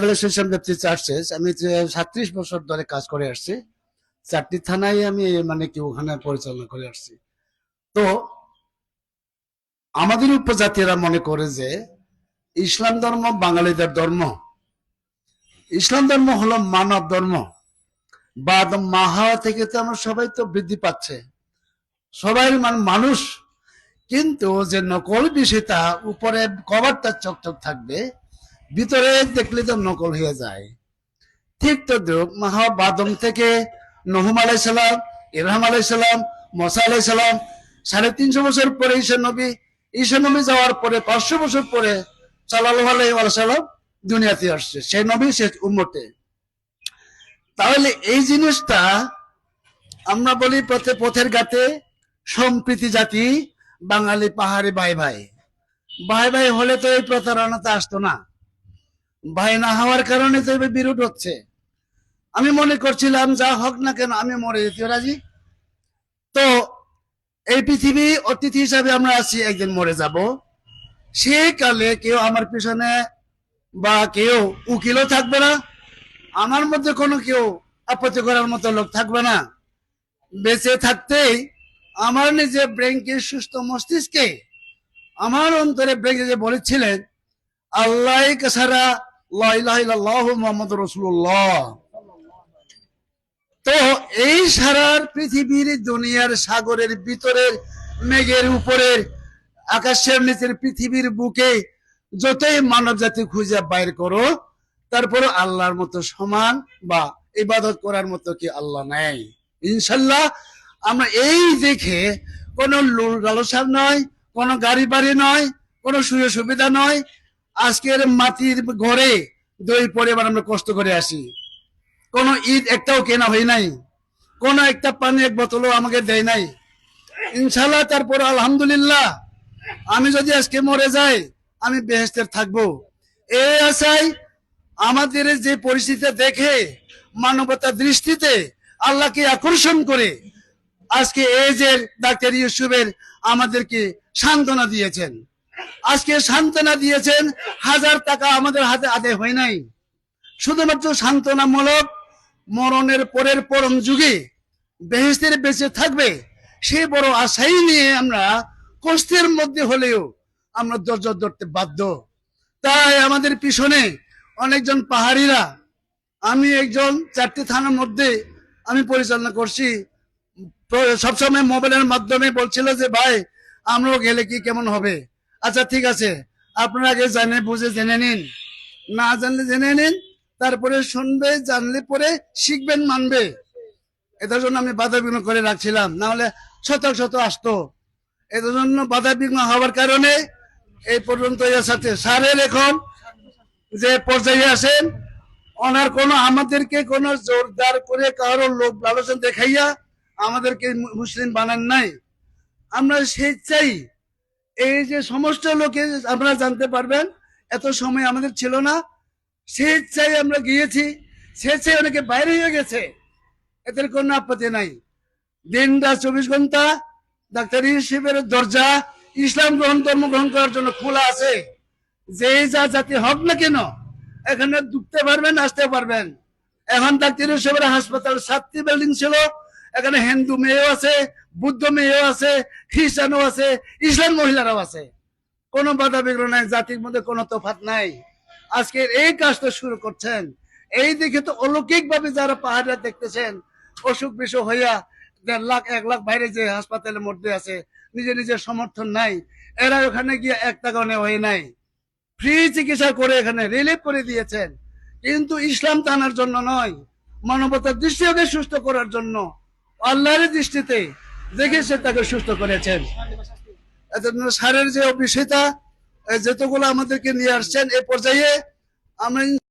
Rehabilitation ব্যক্তি churches আমি 37 বছর ধরে কাজ করে আসছি। 4টি থানায় আমি মানে কি ওখানে পরিচালনা করে আসছি। তো আমাদের উপজাতিরা মনে করে যে ইসলাম ধর্ম বাঙালিদের ধর্ম। ইসলাম ধর্ম হলো মানব ধর্ম বা মা হওয়া থেকে তো আমরা সবাই তো বৃদ্ধি পাচ্ছে, সবাই মানুষ। কিন্তু যে নকল বিষয়টা উপরে কভারটা চকচক থাকবে, ভিতরে দেখলে তো নকল হয়ে যায়। ঠিক তো বাদম থেকে নহম আলাইসালাম, ইব্রাহিম আলাইসালাম, মোসা আলাইসালাম, 350 বছর পরে ঈসা নবী যাওয়ার পরে 500 বছর পরে সাল্লাল্লাহু আলাইহি ওয়াসাল্লাম দুনিয়াতে আসছে, সেই নবী সে উম্মতে। তাহলে এই জিনিসটা আমরা বলি পথের ঘাটে সম্প্রীতি জাতি, বাঙালি পাহাড়ি ভাই ভাই ভাই ভাই হলে তো এই প্রতারণাতে আসতো না। ভাই না হওয়ার কারণে তো বিরোধ হচ্ছে। আমি মনে করছিলাম যা হোক না কেন আমি মরে যেতে রাজি। তো এই পৃথিবী অতিথি হিসাবে আমরা আছি, একদিন মরে যাব। সেই কালে কেউ আমার পিছনে বা কেউ উকিলও থাকবে না, আমার মধ্যে কোনো কেউ আপত্তি করার মতো লোক থাকবে না। বেঁচে থাকতেই আমার নিজের ব্রেনকে, সুস্থ মস্তিষ্কে, আমার অন্তরে ব্রেনে যে বলেছিলেন আল্লাহ ছাড়া লা ইলাহা ইল্লাল্লাহু মুহাম্মাদুর রাসূলুল্লাহ। তো এই সারার পৃথিবীর দুনিয়ার সাগরের ভিতরের মেঘের উপরের আকাশের নিচের পৃথিবীর বুকে যতই মানব জাতি খুঁজে বাইর করো, তারপরে আল্লাহর মতো সমান বা ইবাদত করার মতো কি আল্লাহ নাই। ইনশাল্লাহ আমরা এই দেখে কোনো লালসার নয়, কোনো গাড়ি বাড়ি নয়, কোনো সুযোগ সুবিধা নয়। আজকের মাটির ঘরে 2 পরিবার আমরা কষ্ট করে আসি, কোনো ঈদ একটাও কেনা হয় নাই, কোন একটা পানি এক বোতলও আমাকে দেয় নাই। ইনশাল্লাহ তারপর আলহামদুলিল্লাহ আমি যদি আজকে মরে যাই আমি বেহেশতের থাকবো, এই আশায় আমাদের যে পরিস্থিতি দেখে মানবতার দৃষ্টিতে আল্লাহকে আকর্ষণ করে আজকে এই যে ডাক্তার ইউসুফের আমাদেরকে সান্ত্বনা দিয়েছেন। আজকে সান্ত্বনা দিয়েছেন, 1000 টাকা আমাদের হাতে আদায় হয় নাই। শুধুমাত্র সান্ত্বনামূলক মরণের পরের পরম যুগে বেহেশতের বেঁচে থাকবে সেই বড় আশাই নিয়ে আমরা কষ্টের মধ্যে হলেও আমরা ধৈর্য ধরতে বাধ্য। তাই আমাদের পিছনে অনেকজন পাহাড়িরা, আমি একজন 4টি থানার মধ্যে আমি পরিচালনা করছি, সবসময় মোবাইলের মাধ্যমে বলছিল যে ভাই আমরাও গেলে কি কেমন হবে। আচ্ছা ঠিক আছে, আপনারা আগে জানে বুঝে জেনে নিন, না জানলে জেনে নিন, তারপরে শুনবে, জানলে পরে শিখবেন, মানবে। এটার জন্য আমি বাধা বিঘ্ন করে রাখছিলাম, না হলে শত শত আসতো। এটার জন্য বাধা বিঘ্ন হওয়ার কারণে এই পর্যন্ত সাথে স্যারের এখন যে পর্যায়ে আসেন, ওনার কোনো আমাদেরকে কোনো জোরদার করে কারো লোক লালসা দেখাইয়া আমাদেরকে মুসলিম বানান নাই। আমরা স্বেচ্ছাই, এই যে সমস্ত লোকে আপনারা জানতে পারবেন, এত সময় আমাদের ছিল না, স্বেচ্ছায় আমরা গিয়েছি, স্বেচ্ছায় অনেকে বাইরে হয়ে গেছে, এদের কোনো আপত্তি নাই। দিনটা 24 ঘন্টা ডাক্তার ইউসুফের দরজা ইসলাম ধর্ম গ্রহণ করার জন্য খোলা আছে। যেই যা জাতি হোক না কেন এখানে ঢুকতে পারবেন, আসতে পারবেন। এখন ডাক্তার ইউসুফের হাসপাতাল 7টি বিল্ডিং ছিল, এখানে হিন্দু মেয়েও আছে, বুদ্ধ মেয়েও আছে, খ্রিস্টানও আছে, ইসলাম মহিলারাও আছে। কোনো বাধা বিঘ্ন নাই, জাতির মধ্যে কোনো তফাৎ নাই। আজকের এই কাজটা শুরু করছেন, এই দিকে তো অলৌকিক ভাবে যারা পাহাড়ে দেখতেছেন অসুখ বিসুখ হইয়া 1.5 লাখ 1 লাখ বাইরে যে হাসপাতালের মধ্যে আছে, নিজের সমর্থন নাই, এরা ওখানে গিয়ে 1 টাকাও নেওয়া হয় নাই, ফ্রি চিকিৎসা করে এখানে রিলিফ করে দিয়েছেন। কিন্তু ইসলাম টানার জন্য নয়, মানবতার দৃষ্টিকে সুস্থ করার জন্য, আল্লাহর দৃষ্টিতে দেখে সে তাকে সুস্থ করেছেন। এজন্য স্যারের যে বিষয়টা, যতগুলো আমাদেরকে নিয়ে আসছেন এ পর্যায়ে আমরা